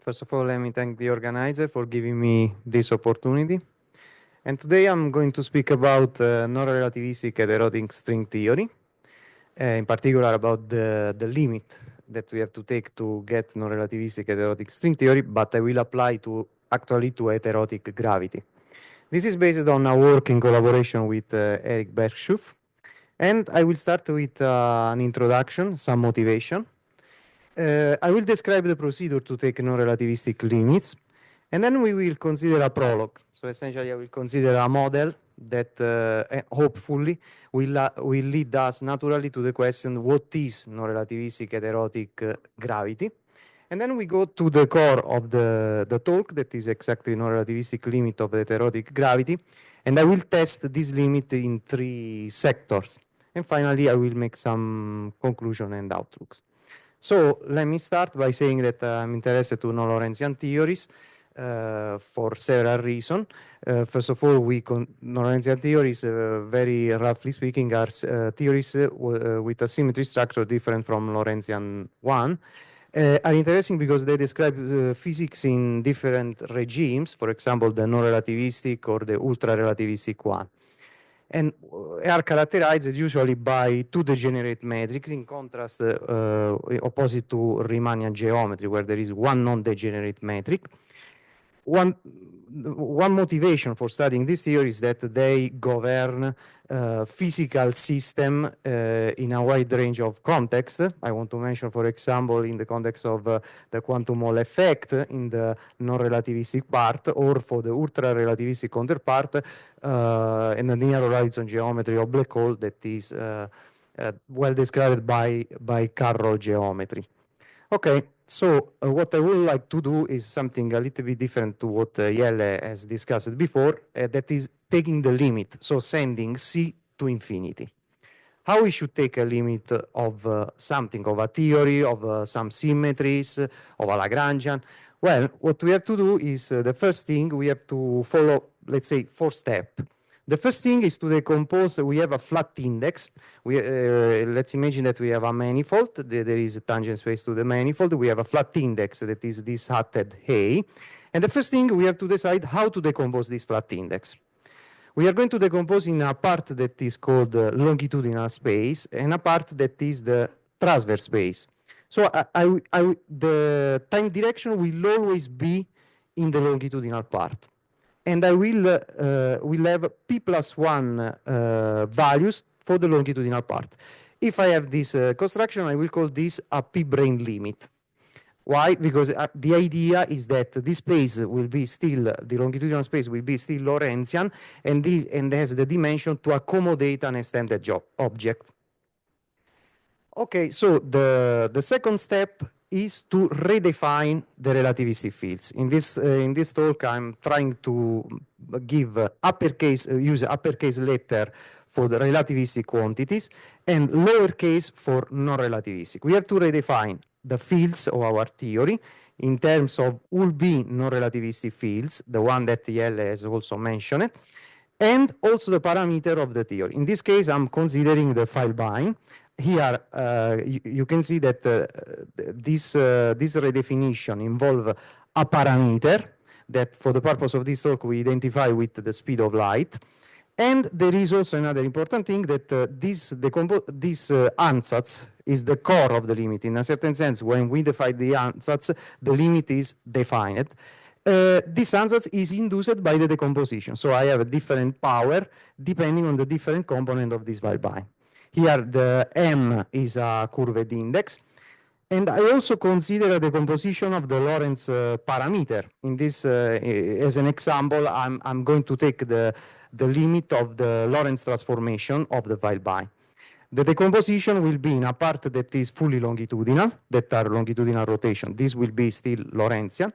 First of all, let me thank the organizer for giving me this opportunity. And today I'm going to speak about non-relativistic heterotic string theory, in particular about the limit that we have to take to get non-relativistic heterotic string theory, but I will apply actually to heterotic gravity. This is based on a work in collaboration with Eric Bergschuff, and I will start with an introduction, some motivation. I will describe the procedure to take non-relativistic limits, and then we will consider a prologue. So essentially, I will consider a model that hopefully will lead us naturally to the question, what is non-relativistic heterotic gravity? And then we go to the core of the talk, that is exactly non-relativistic limit of the heterotic gravity. And I will test this limit in 3 sectors. And finally, I will make some conclusion and outlooks. So let me start by saying that I'm interested to non-Lorentzian theories for several reasons. First of all, non-Lorentzian theories, very roughly speaking, are theories with a symmetry structure different from Lorentzian one. Are interesting because they describe physics in different regimes, for example, the non-relativistic or the ultra-relativistic one. And are characterized usually by 2 degenerate metrics, in contrast opposite to Riemannian geometry, where there is 1 non-degenerate metric. One motivation for studying this theory is that they govern physical system in a wide range of contexts. I want to mention, for example, in the context of the quantum Hall effect in the non-relativistic part, or for the ultra-relativistic counterpart in the near horizon geometry of black hole that is well described by Carroll geometry. Okay, so what I would like to do is something a little bit different to what Jelle has discussed before, that is taking the limit, so sending C to infinity. How we should take a limit of something, of a theory, of some symmetries, of a Lagrangian? Well, what we have to do is the first thing we have to follow, let's say, 4 steps. The first thing is to decompose. We have a flat index. Let's imagine that we have a manifold. There is a tangent space to the manifold. We have a flat index that is this hatted A. And the first thing we have to decide how to decompose this flat index. We are going to decompose in a part that is called longitudinal space and a part that is the transverse space. So the time direction will always be in the longitudinal part. And I will have p plus 1 values for the longitudinal part. If I have this construction, I will call this a p-brane limit. Why? Because the idea is that this space will be still, the longitudinal space will be still Lorentzian, and has the dimension to accommodate an extended object. Okay, so the second step is to redefine the relativistic fields. In this talk, I'm trying to give use uppercase letter for the relativistic quantities and lowercase for non-relativistic. We have to redefine the fields of our theory in terms of will-be non-relativistic fields, the one that Jelle has also mentioned, and also the parameter of the theory. In this case, I'm considering the file bind. Here, you can see that this redefinition involves a parameter that, for the purpose of this talk, we identify with the speed of light. And there is also another important thing that this ansatz is the core of the limit. In a certain sense, when we define the ansatz, the limit is defined. This ansatz is induced by the decomposition. So I have a different power depending on the different component of this file bind. Here, the M is a curved index. And I also consider the composition of the Lorentz parameter. In this, as an example, I'm going to take the limit of the Lorentz transformation of the file bind. The decomposition will be in a part that is fully longitudinal, that are longitudinal rotation. This will be still Lorentzian.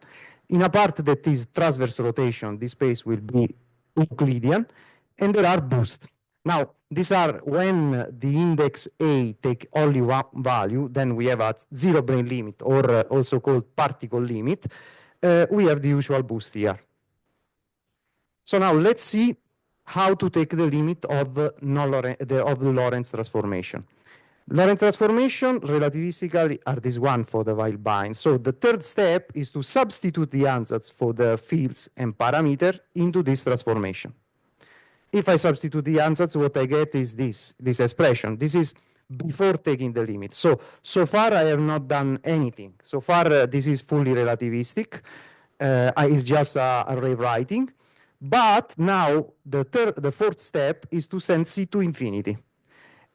In a part that is transverse rotation, this space will be Euclidean, and there are boosts. Now, these are when the index A take only 1 value, then we have a zero brane limit, or also called particle limit. We have the usual boost here. So now let's see how to take the limit of the Lorentz transformation. Lorentz transformation relativistically are this one for the while bind. So the third step is to substitute the ansatz for the fields and parameter into this transformation. If I substitute the ansatz, what I get is this expression. This is before taking the limit. So far I have not done anything. So far this is fully relativistic. It's just a rewriting. But now the fourth step is to send C to infinity.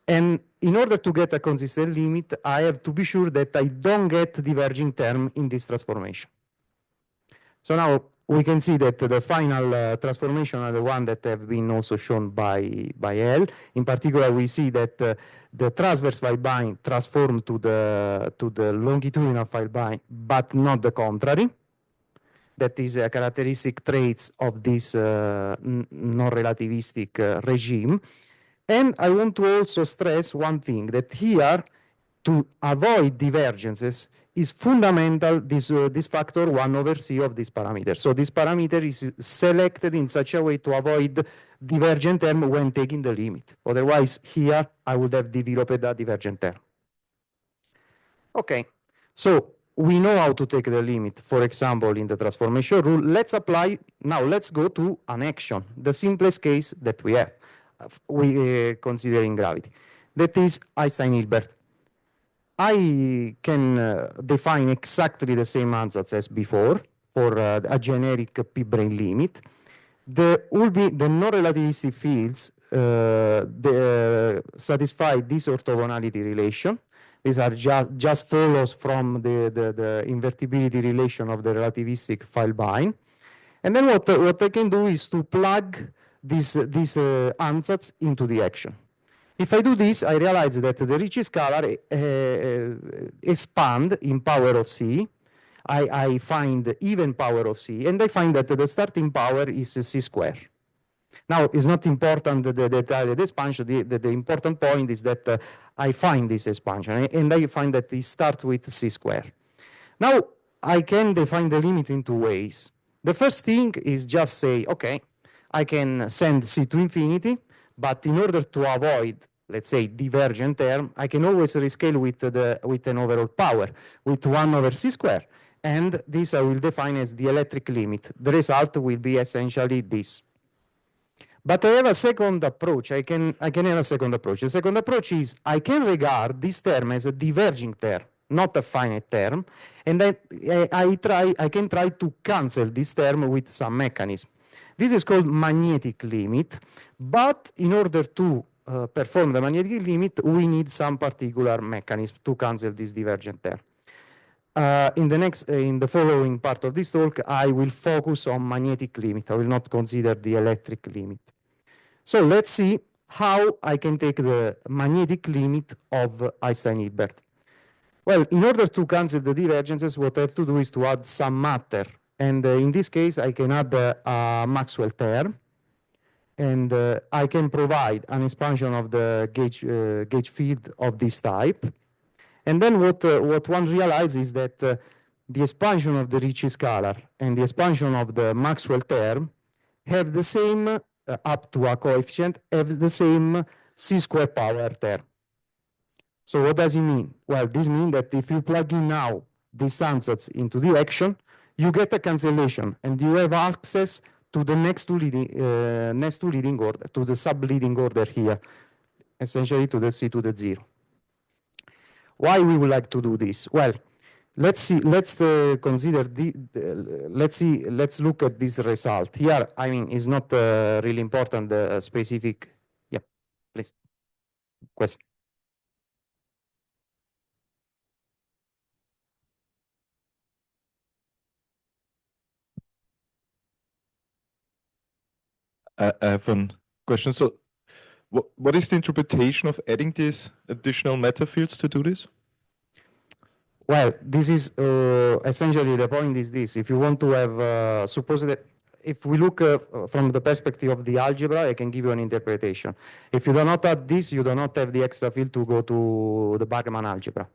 And in order to get a consistent limit, I have to be sure that I don't get diverging term in this transformation. So now we can see that the final transformation are the one that have been also shown by L. In particular, we see that the transverse file bind transform to the longitudinal file bind, but not the contrary. That is a characteristic traits of this non-relativistic regime. And I want to also stress one thing, that here, to avoid divergences, is fundamental this factor 1 over C of this parameter. So this parameter is selected in such a way to avoid divergent term when taking the limit. Otherwise, here, I would have developed a divergent term. Okay, so we know how to take the limit, for example, in the transformation rule. Let's apply, now let's go to an action, the simplest case that we have. Considering gravity. That is Einstein-Hilbert. I can define exactly the same ansatz as before for a generic p-brane limit. The non-relativistic fields satisfy this orthogonality relation. These are just follows from the invertibility relation of the relativistic file bind. And then what I can do is to plug this ansatz into the action. If I do this, I realize that the Ricci scalar expand in power of C. I find even power of C, and I find that the starting power is C squared. Now, it's not important the detailed expansion. The important point is that I find this expansion, and I find that it starts with C squared. Now, I can define the limit in two ways. The first thing is just say, okay, I can send C to infinity, but in order to avoid, let's say, divergent term, I can always rescale with an overall power, with 1 over C squared. And this I will define as the electric limit. The result will be essentially this. But I have a second approach. I can have a second approach. The second approach is I can regard this term as a diverging term, not a finite term, and I can try to cancel this term with some mechanism. This is called magnetic limit, but in order to perform the magnetic limit, we need some particular mechanism to cancel this divergent term. In the following part of this talk, I will focus on magnetic limit. I will not consider the electric limit. So let's see how I can take the magnetic limit of Einstein-Hilbert. Well, in order to cancel the divergences, what I have to do is to add some matter. And in this case, I can add a Maxwell term. And I can provide an expansion of the gauge field of this type. And then what one realizes is that the expansion of the Ricci scalar and the expansion of the Maxwell term have the same, up to a coefficient, have the same C squared power term. So what does it mean? Well, this means that if you plug in now these ansatz into the action, you get a cancellation, and you have access to the next to leading order, to the sub-leading order here, essentially to the C to the 0. Why we would like to do this? Well, let's see. Let's consider let's look at this result here. I mean, it's not really important the specific. Yeah, please. Question. I have a question. So, what is the interpretation of adding these additional meta fields to do this? Well, this is essentially the point is this. If you want to have, suppose that if we look from the perspective of the algebra, I can give you an interpretation. If you do not add this, you do not have the extra field to go to the Bargman algebra.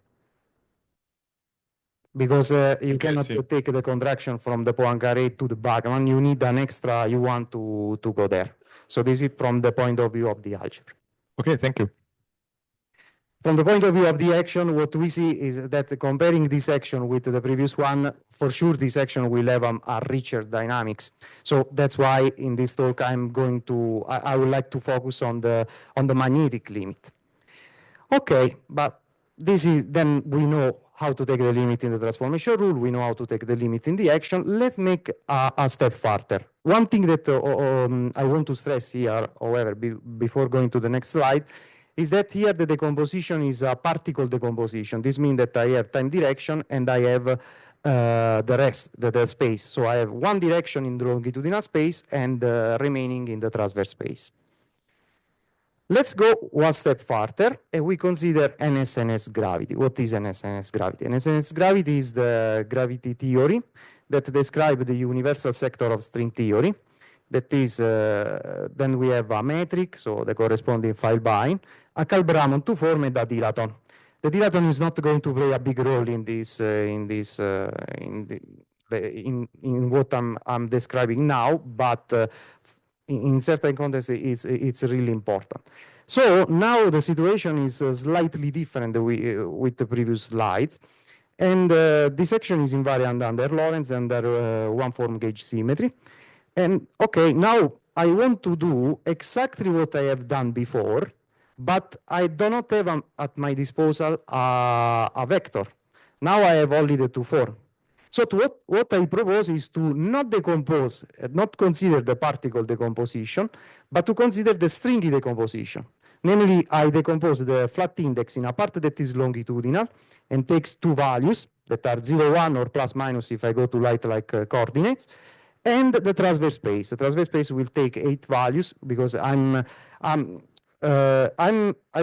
Because you cannot take the contraction from the Poincaré to the Bargman. You need an extra, you want to go there. So this is from the point of view of the algebra. Okay, thank you. From the point of view of the action, what we see is that comparing this action with the previous one, for sure this action will have a richer dynamics. So that's why in this talk I would like to focus on the magnetic limit. Okay, but then we know how to take the limit in the transformation rule, we know how to take the limit in the action. Let's make a step further. One thing that I want to stress here, however, before going to the next slide, is that here the decomposition is a particle decomposition. This means that I have time direction and I have the rest, the space. So I have one direction in the longitudinal space and remaining in the transverse space. Let's go one step further and we consider NS-NS gravity. What is NS-NS gravity? NS-NS gravity is the gravity theory that describes the universal sector of string theory. That is, then we have a metric, so the corresponding file bind, a Kalb-Ramond two-form, and a dilaton. The dilaton is not going to play a big role in what I'm describing now, but in certain contexts it's really important. So now the situation is slightly different with the previous slide. And this action is invariant under Lorentz under one-form gauge symmetry. And okay, now I want to do exactly what I have done before, but I do not have at my disposal a vector. Now I have only the two form. So what I propose is to not decompose, not consider the particle decomposition, but to consider the stringy decomposition. Namely, I decompose the flat index in a part that is longitudinal and takes two values that are 0, 1 or plus minus if I go to light-like coordinates, and the transverse space. The transverse space will take 8 values because I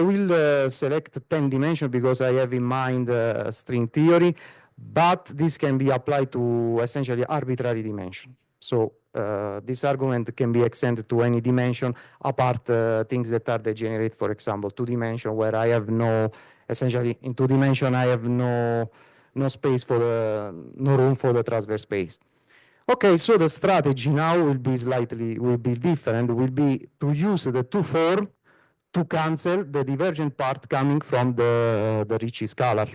will select 10 dimensions because I have in mind string theory, but this can be applied to essentially arbitrary dimension. So this argument can be extended to any dimension apart things that are degenerate, for example, 2 dimension where I have essentially in 2 dimension I have no space for no room for the transverse space. Okay, so the strategy now will be different, will be to use the two form to cancel the divergent part coming from the Ricci scalar.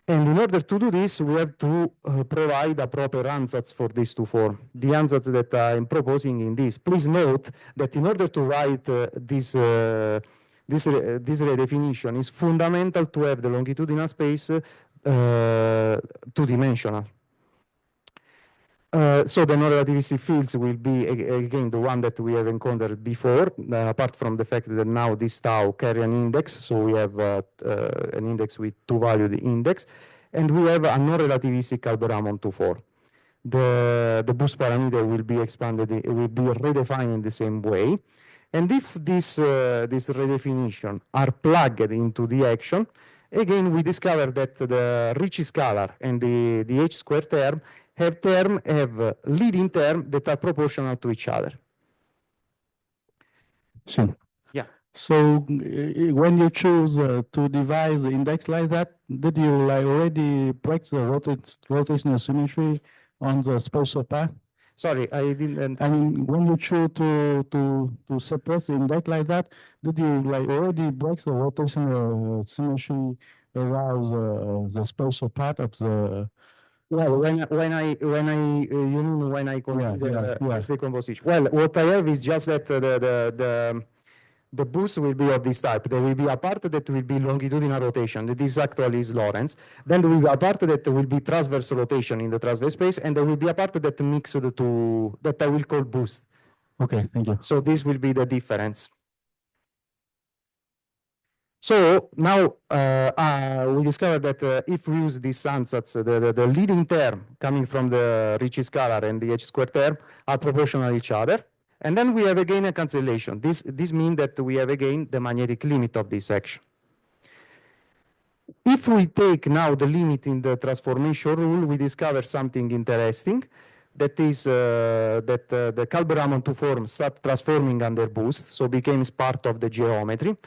And in order to do this, we have to provide a proper ansatz for these two forms. The ansatz that I'm proposing in this. Please note that in order to write this redefinition, it's fundamental to have the longitudinal space two-dimensional. So the non-relativistic fields will be, again, the one that we have encountered before, apart from the fact that now this tau carry an index, so we have an index with two-valued index, and we have a non-relativistic Kalb-Ramond two-form. The boost parameter will be expanded, it will be redefined in the same way, and if this redefinition are plugged into the action, again, we discover that the Ricci scalar and the h-squared term have leading terms that are proportional to each other. Sure. Yeah. So when you choose to devise the index like that, did you already break the rotational symmetry on the spatial path? Sorry, I didn't. I mean, when you choose to suppress the index like that, did you already break the rotational symmetry around the spatial part of the? Well, when I consider this decomposition. Well, what I have is just that the boost will be of this type. There will be a part that will be longitudinal rotation. This actually is Lorentz. Then there will be a part that will be transverse rotation in the transverse space, and there will be a part that mixes the two that I will call boost. Okay, thank you. So this will be the difference. So now we discovered that if we use this ansatz, the leading term coming from the Ricci scalar and the h-squared term are proportional to each other. And then we have again a cancellation. This means that we have again the magnetic limit of this action. If we take now the limit in the transformation rule, we discover something interesting. That is that the Kalb-Ramond two forms start transforming under boost, so becomes part of the geometry.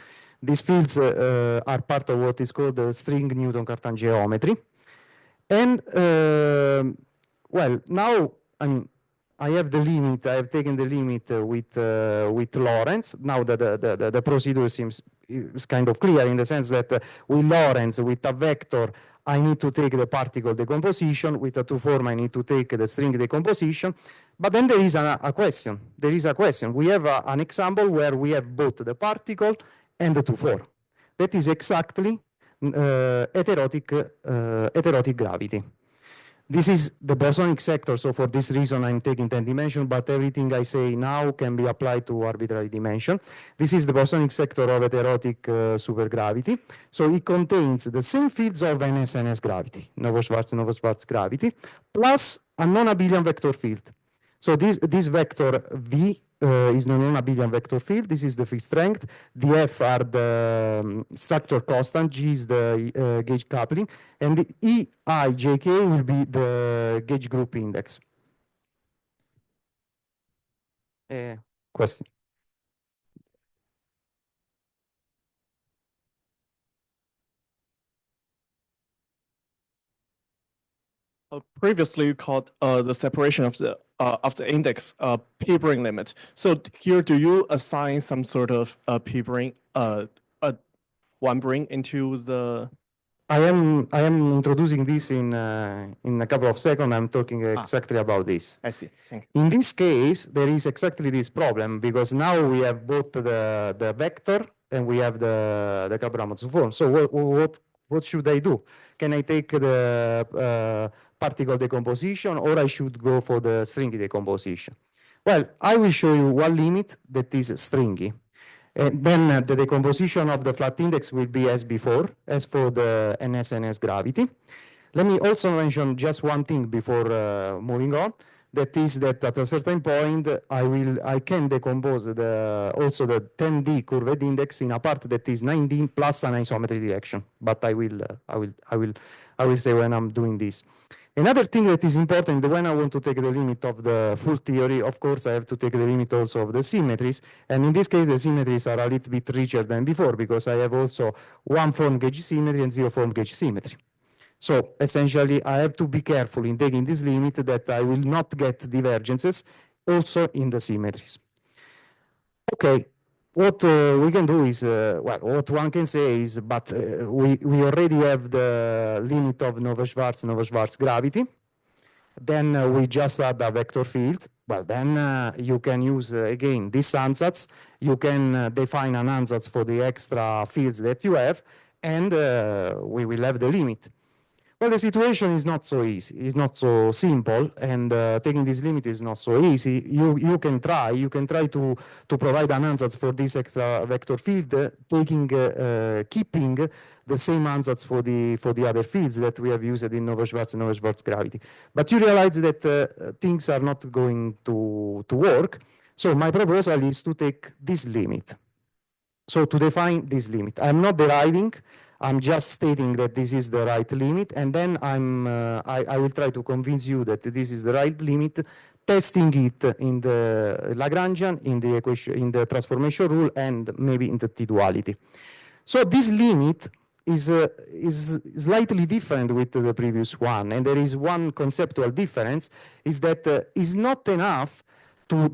These fields are part of what is called the string Newton-Cartan geometry. And well, now I have the limit. I have taken the limit with Lorentz. Now the procedure seems is kind of clear in the sense that with Lorentz, with a vector, I need to take the particle decomposition. With a two-form, I need to take the string decomposition. But then there is a question. There is a question. We have an example where we have both the particle and the two-form. That is exactly heterotic gravity. This is the bosonic sector, so for this reason I'm taking 10 dimension, but everything I say now can be applied to arbitrary dimension. This is the bosonic sector of heterotic supergravity. So it contains the same fields of NS gravity, Novo-Schwarz gravity, plus a non-abelian vector field. So this vector V is the non-abelian vector field. This is the field strength. The F are the structure constant. G is the gauge coupling. And the EIJK will be the gauge group index. Question? Previously, you called the separation of the index p-bring limit. So here, do you assign some sort of p-bring one bring into the? I am introducing this in a couple of seconds. I'm talking exactly about this. I see. Thank you. In this case, there is exactly this problem because now we have both the vector and we have the Cabramato form. So what should I do? Can I take the particle decomposition or I should go for the stringy decomposition? Well, I will show you one limit that is stringy. And then the decomposition of the flat index will be as before, as for the NS gravity. Let me also mention just one thing before moving on. That is that at a certain point, I can decompose also the 10D curved index in a part that is 9D plus an isometry direction. But I will say when I'm doing this. Another thing that is important when I want to take the limit of the full theory, of course, I have to take the limit also of the symmetries. And in this case, the symmetries are a little bit richer than before because I have also one form gauge symmetry and zero form gauge symmetry. So essentially, I have to be careful in taking this limit that I will not get divergences also in the symmetries. Okay, what we can do is, well, what one can say is, but we already have the limit of Novo-Schwarz gravity. Then we just add a vector field. Well, then you can use, again, this ansatz. You can define an ansatz for the extra fields that you have, and we will have the limit. Well, the situation is not so easy. It's not so simple, and taking this limit is not so easy. You can try to provide an ansatz for this extra vector field, keeping the same ansatz for the other fields that we have used in Novo-Schwarz gravity. But you realize that things are not going to work. So my proposal is to take this limit. So to define this limit, I'm not deriving. I'm just stating that this is the right limit, and then I will try to convince you that this is the right limit, testing it in the Lagrangian, in the equation, in the transformation rule, and maybe in the T-duality. So this limit is slightly different with the previous one, and there is one conceptual difference: is that it's not enough to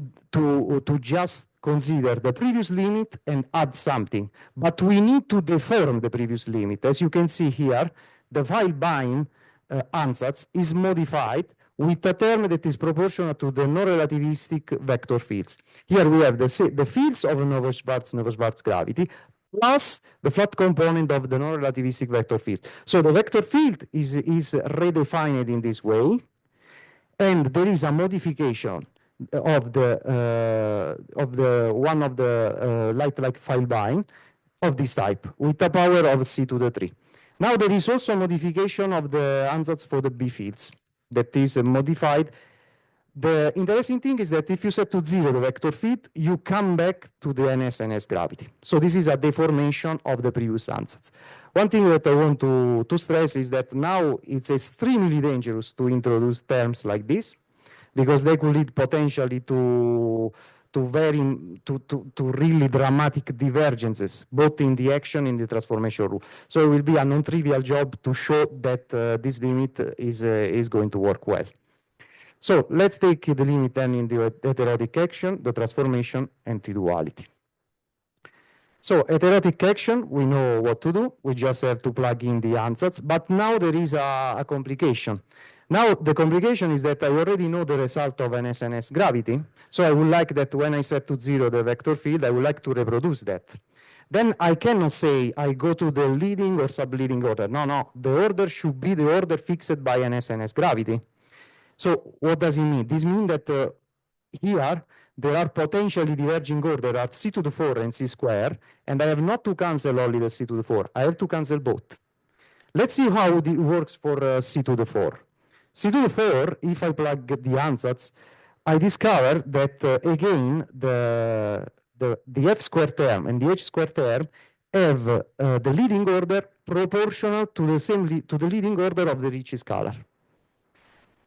just consider the previous limit and add something, but we need to deform the previous limit. As you can see here, the Weilbein ansatz is modified with a term that is proportional to the non-relativistic vector fields. Here we have the fields of Novo-Schwarz gravity plus the flat component of the non-relativistic vector field. So the vector field is redefined in this way, and there is a modification of the light-like Weilbein of this type with a power of c to the 3. Now there is also a modification of the ansatz for the B fields that is modified. The interesting thing is that if you set to 0 the vector field, you come back to the NS gravity. So this is a deformation of the previous ansatz. One thing that I want to stress is that now it's extremely dangerous to introduce terms like this, because they could lead potentially to really dramatic divergences, both in the action and the transformation rule. So it will be a non-trivial job to show that this limit is going to work well. So let's take the limit then in the heterotic action, the transformation, and T-duality. So heterotic action, we know what to do. We just have to plug in the ansatz. But now there is a complication. Now the complication is that I already know the result of an SNS gravity. So I would like that when I set to 0 the vector field, I would like to reproduce that. Then I cannot say I go to the leading or subleading order. No, the order should be the order fixed by an SNS gravity. So what does it mean? This means that here there are potentially diverging order at c to the 4 and c square, and I have not to cancel only the c to the 4. I have to cancel both. Let's see how it works for c to the 4. C to the 4, if I plug the ansatz, I discover that again the f squared term and the h squared term have the leading order proportional to the leading order of the Ricci scalar.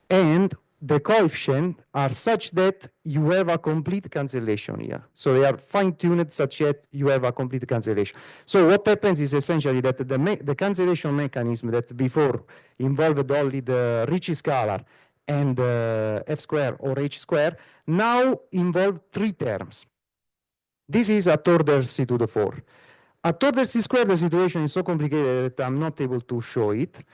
And the coefficients are such that you have a complete cancellation here. So they are fine-tuned such that you have a complete cancellation. So what happens is essentially that the cancellation mechanism that before involved only the Ricci scalar and f square or h square now involve 3 terms. This is at order c to the 4. At order c square, the situation is so complicated that I'm not able to show it.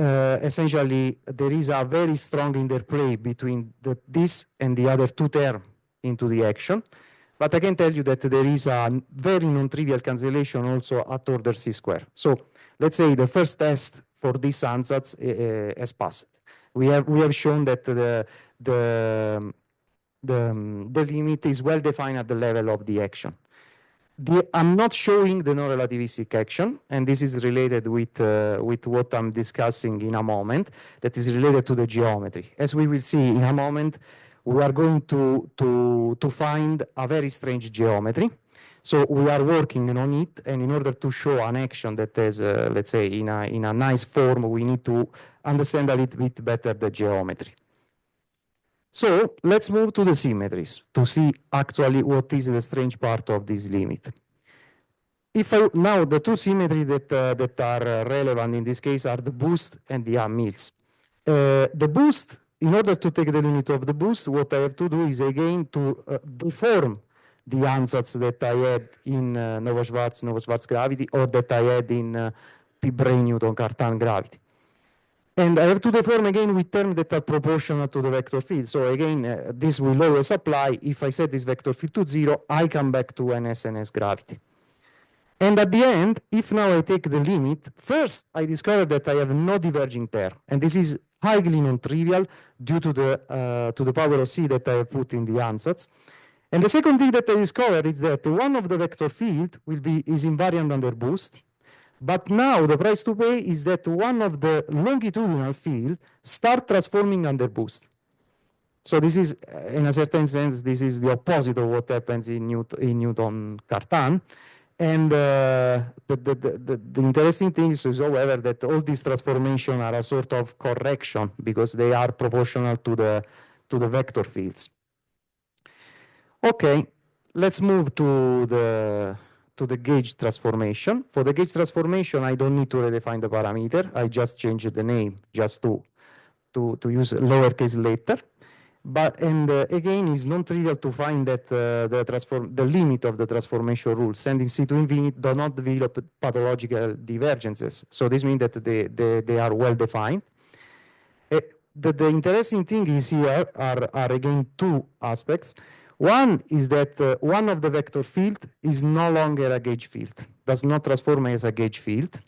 Essentially, there is a very strong interplay between this and the other 2 terms into the action. But I can tell you that there is a very non-trivial cancellation also at order c square. So let's say the first test for this ansatz has passed. We have shown that the limit is well defined at the level of the action. I'm not showing the non-relativistic action, and this is related with what I'm discussing in a moment, that is related to the geometry. As we will see in a moment, we are going to find a very strange geometry. So we are working on it, and in order to show an action that is, let's say, in a nice form, we need to understand a little bit better the geometry. So let's move to the symmetries to see actually what is the strange part of this limit. Now the 2 symmetries that are relevant in this case are the boost and the Yang-Mills. The boost, in order to take the limit of the boost, what I have to do is again to deform the ansatz that I had in Nova-Schwarz gravity, or that I had in P-Brahe-Newton-Cartan gravity. And I have to deform again with terms that are proportional to the vector field. So again, this will always apply. If I set this vector field to 0, I come back to an SNS gravity. And at the end, if now I take the limit, first I discover that I have no diverging term. And this is highly non-trivial due to the power of c that I have put in the ansatz. And the second thing that I discovered is that one of the vector field is invariant under boost. But now the price to pay is that one of the longitudinal field start transforming under boost. So this is, in a certain sense, this is the opposite of what happens in Newton-Cartan. And the interesting thing is, however, that all these transformations are a sort of correction because they are proportional to the vector fields. Okay, let's move to the gauge transformation. For the gauge transformation, I don't need to redefine the parameter. I just change the name just to use lowercase letter. And again, it's non-trivial to find that the limit of the transformation rule, sending C to infinite, do not develop pathological divergences. So this means that they are well defined. The interesting thing is here are again 2 aspects. One is that one of the vector field is no longer a gauge field, does not transform as a gauge field.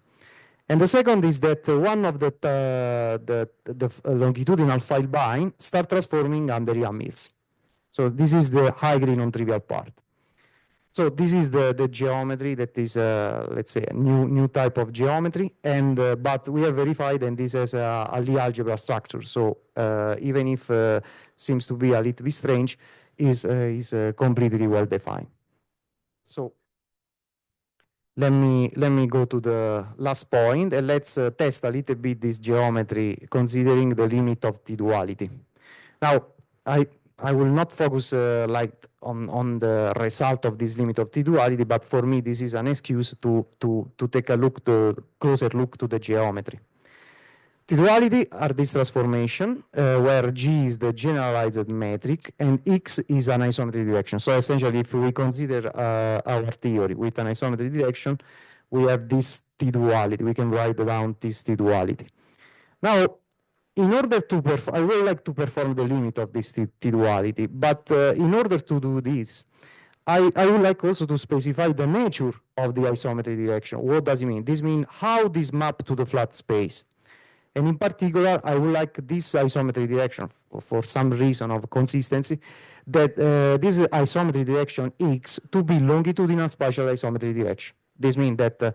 And the second is that one of the longitudinal file bind start transforming under Yang-Mills. So this is the highly non-trivial part. So this is the geometry that is, let's say, a new type of geometry. And but we have verified, and this has a Lie algebra structure. So even if seems to be a little bit strange, is completely well defined. So let me go to the last point, and let's test a little bit this geometry considering the limit of T-duality. Now, I will not focus like on the result of this limit of T-duality, but for me this is an excuse to take a closer look to the geometry. T-duality are this transformation where G is the generalized metric and X is an isometry direction. So essentially, if we consider our theory with an isometry direction, we have this T-duality. We can write down this T-duality. Now, in order to perform, I would like to perform the limit of this T-duality, but in order to do this, I would like also to specify the nature of the isometry direction. What does it mean? This means how this map to the flat space. And in particular, I would like this isometry direction, for some reason of consistency, that this isometry direction X to be longitudinal spatial isometry direction. This means that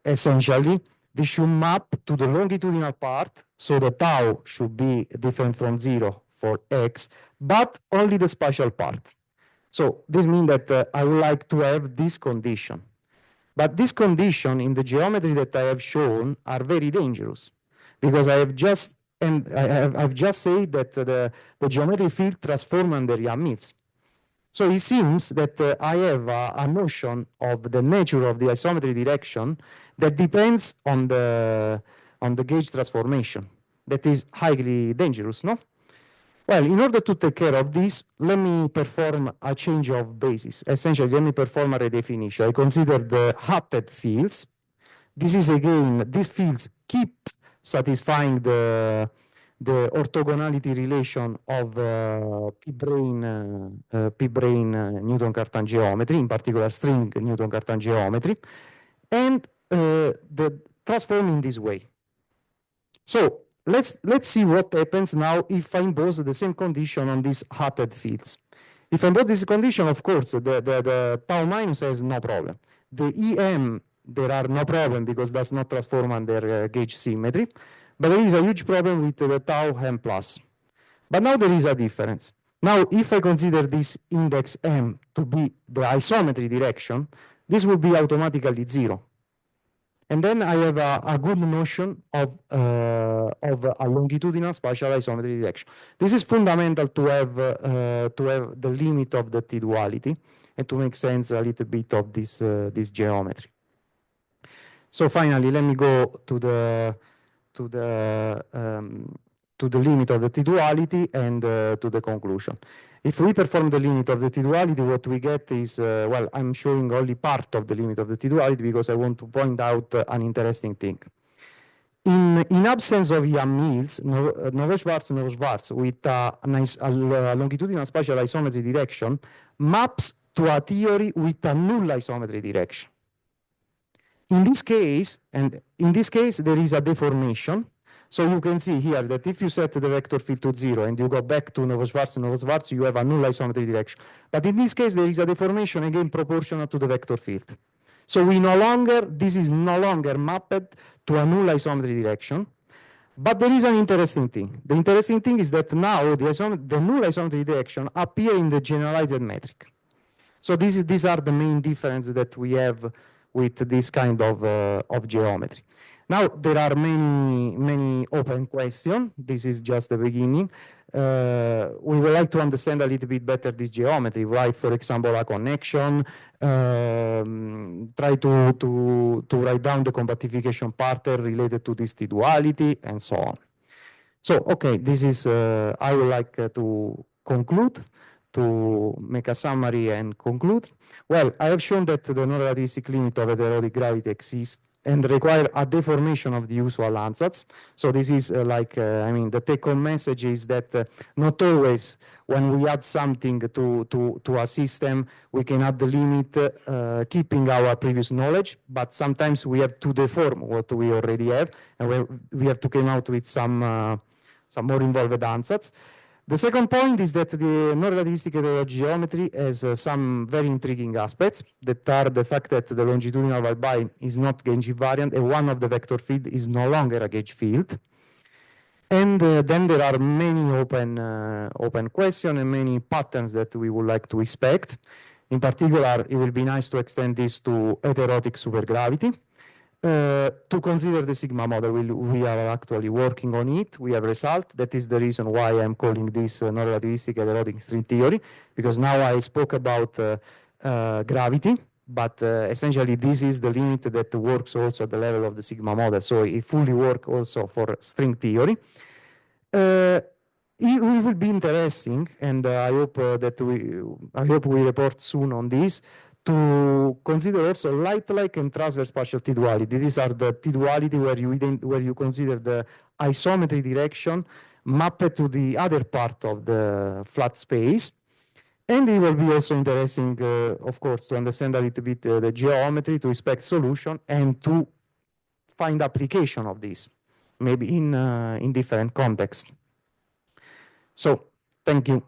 essentially, this should map to the longitudinal part, so the tau should be different from 0 for X, but only the spatial part. So this means that I would like to have this condition. But this condition in the geometry that I have shown are very dangerous, because I've just said that the geometric field transform under Yang-Mills. So it seems that I have a notion of the nature of the isometry direction that depends on the gauge transformation. That is highly dangerous, no? Well, in order to take care of this, let me perform a change of basis. Essentially, let me perform a redefinition. I consider the hatted fields. This is again, these fields keep satisfying the orthogonality relation of p-brane Newton-Cartan geometry, in particular string Newton-Cartan geometry, and the transform in this way. So let's see what happens now if I impose the same condition on these hatted fields. If I impose this condition, of course, the tau minus has no problem. The EM, there are no problem because does not transform under gauge symmetry, but there is a huge problem with the tau m plus. But now there is a difference. Now, if I consider this index m to be the isometry direction, this will be automatically 0. And then I have a good notion of a longitudinal spatial isometry direction. This is fundamental to have the limit of the T-duality and to make sense a little bit of this geometry. So finally, let me go to the limit of the T-duality and to the conclusion. If we perform the limit of the T-duality, what we get is, well, I'm showing only part of the limit of the T-duality because I want to point out an interesting thing. In absence of Yang-Mills, Nove-Schwarz with a longitudinal spatial isometry direction maps to a theory with a null isometry direction. In this case, there is a deformation. So you can see here that if you set the vector field to 0 and you go back to Nove-Schwarz, you have a null isometry direction. But in this case, there is a deformation again proportional to the vector field. So this is no longer mapped to a null isometry direction. But there is an interesting thing. The interesting thing is that now the null isometry direction appear in the generalized metric. So these are the main differences that we have with this kind of geometry. Now, there are many open questions. This is just the beginning. We would like to understand a little bit better this geometry, write, for example, a connection, try to write down the compactification pattern related to this T-duality, and so on. So, okay, this is, I would like to conclude, to make a summary and conclude. Well, I have shown that the non-relativistic limit of heterotic-gravity exists and require a deformation of the usual ansatz. So this is the take-home message is that not always when we add something to a system, we can add the limit keeping our previous knowledge, but sometimes we have to deform what we already have, and we have to come out with some more involved ansatz. The second point is that the non-relativistic heterotic geometry has some very intriguing aspects that are the fact that the longitudinal y is not gauge invariant and one of the vector field is no longer a gauge field. And then there are many open questions and many patterns that we would like to expect. In particular, it will be nice to extend this to heterotic supergravity. To consider the sigma model, we are actually working on it. We have result. That is the reason why I'm calling this non-relativistic heterotic string theory, because now I spoke about gravity, but essentially this is the limit that works also at the level of the sigma model. So it fully works also for string theory. It will be interesting, and I hope we report soon on this, to consider also light-like and transverse partial T-duality. These are the T-duality where you consider the isometry direction mapped to the other part of the flat space. And it will be also interesting, of course, to understand a little bit the geometry, to expect solution, and to find application of this, maybe in different contexts. So, thank you.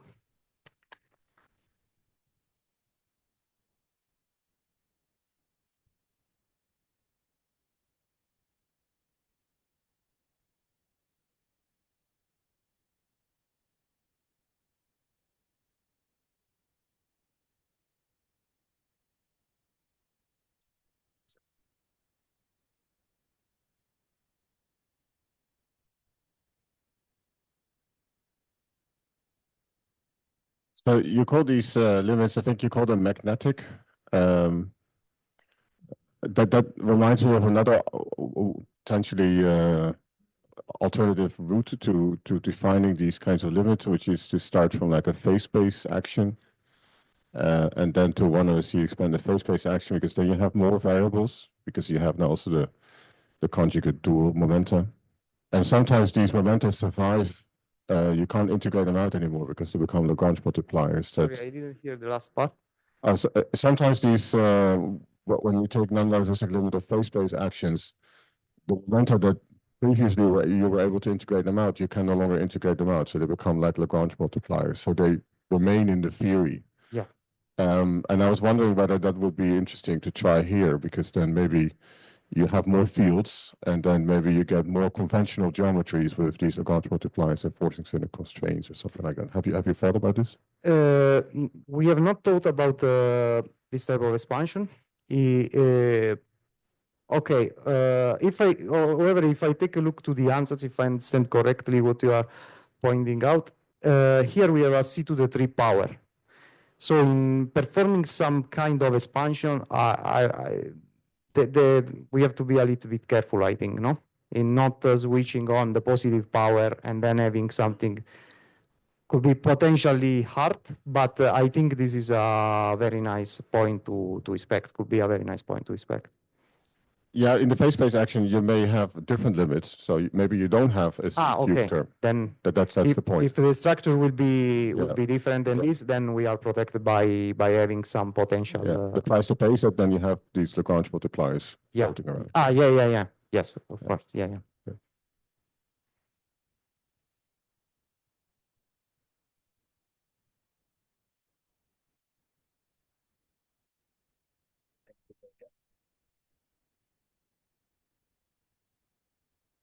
So you call these limits, I think you call them magnetic. That reminds me of another potentially alternative route to defining these kinds of limits, which is to start from like a phase space action, and then to one of the expanded phase space action, because then you have more variables, because you have now also the conjugate dual momenta. And sometimes these momenta survive, you can't integrate them out anymore because they become Lagrange multipliers. Sorry, I didn't hear the last part. Sometimes these, when you take non-relativistic limit of phase space actions, the momenta that previously you were able to integrate them out, you can no longer integrate them out. So they become like Lagrange multipliers. So they remain in the theory. Yeah. And I was wondering whether that would be interesting to try here, because then maybe you have more fields, and then maybe you get more conventional geometries with these Lagrange multipliers and forcing center constraints or something like that. Have you thought about this? We have not thought about this type of expansion. Okay, however, if I take a look to the answers, if I understand correctly what you are pointing out, here we have a c to the 3 power. So in performing some kind of expansion, we have to be a little bit careful, I think, no? In not switching on the positive power and then having something could be potentially hard, but I think this is a very nice point to expect, could be a very nice point to expect. Yeah, in the phase space action, you may have different limits. So maybe you don't have a C cube term. Then that's the point. If the structure will be different than this, then we are protected by having some potential. The price to pay is that then you have these Lagrange multipliers floating around. Yes, of course. Yeah.